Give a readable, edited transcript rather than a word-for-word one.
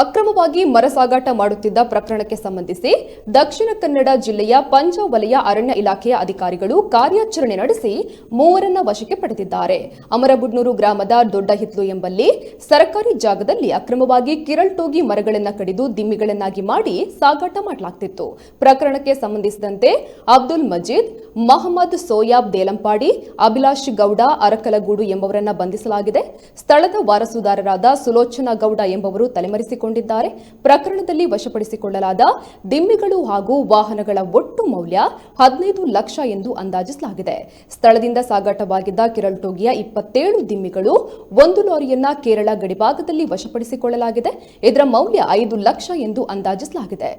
ಅಕ್ರಮವಾಗಿ ಮರ ಸಾಗಾಟ ಮಾಡುತ್ತಿದ್ದ ಪ್ರಕರಣಕ್ಕೆ ಸಂಬಂಧಿಸಿ ದಕ್ಷಿಣ ಕನ್ನಡ ಜಿಲ್ಲೆಯ ಪಂಚವಲಯ ಅರಣ್ಯ ಇಲಾಖೆಯ ಅಧಿಕಾರಿಗಳು ಕಾರ್ಯಾಚರಣೆ ನಡೆಸಿ ಮೂವರನ್ನ ವಶಕ್ಕೆ ಪಡೆದಿದ್ದಾರೆ. ಅಮರಬುಡ್ನೂರು ಗ್ರಾಮದ ದೊಡ್ಡ ಹಿತ್ಲು ಎಂಬಲ್ಲಿ ಸರ್ಕಾರಿ ಜಾಗದಲ್ಲಿ ಅಕ್ರಮವಾಗಿ ಕಿರಳ್ಟೋಗಿ ಮರಗಳನ್ನು ಕಡಿದು ದಿಮ್ಮಿಗಳನ್ನಾಗಿ ಮಾಡಿ ಸಾಗಾಟ ಮಾಡಲಾಗುತ್ತಿತ್ತು. ಪ್ರಕರಣಕ್ಕೆ ಸಂಬಂಧಿಸಿದಂತೆ ಅಬ್ದುಲ್ ಮಜೀದ್, ಮಹಮ್ಮದ್ ಸೋಯಾಬ್ ದೇಲಂಪಾಡಿ, ಅಭಿಲಾಷ್ ಗೌಡ ಅರಕಲಗೂಡು ಎಂಬವರನ್ನ ಬಂಧಿಸಲಾಗಿದೆ. ಸ್ಥಳದ ವಾರಸುದಾರರಾದ ಸುಲೋಚನಾ ಗೌಡ ಎಂಬವರು ತಲೆಮರೆಸಿಕೊಂಡಿದ್ದಾರೆ. ಪ್ರಕರಣದಲ್ಲಿ ವಶಪಡಿಸಿಕೊಳ್ಳಲಾದ ದಿಮ್ಮಿಗಳು ಹಾಗೂ ವಾಹನಗಳ ಒಟ್ಟು ಮೌಲ್ಯ 15 ಲಕ್ಷ ಎಂದು ಅಂದಾಜಿಸಲಾಗಿದೆ. ಸ್ಥಳದಿಂದ ಸಾಗಾಟವಾಗಿದ್ದ ಕಿರಳ್ಟೋಗಿಯ 27 ದಿಮ್ಮಿಗಳು ಒಂದು ಲಾರಿಯನ್ನ ಕೇರಳ ಗಡಿಭಾಗದಲ್ಲಿ ವಶಪಡಿಸಿಕೊಳ್ಳಲಾಗಿದೆ. ಇದರ ಮೌಲ್ಯ 5 ಲಕ್ಷ ಎಂದು ಅಂದಾಜಿಸಲಾಗಿದೆ.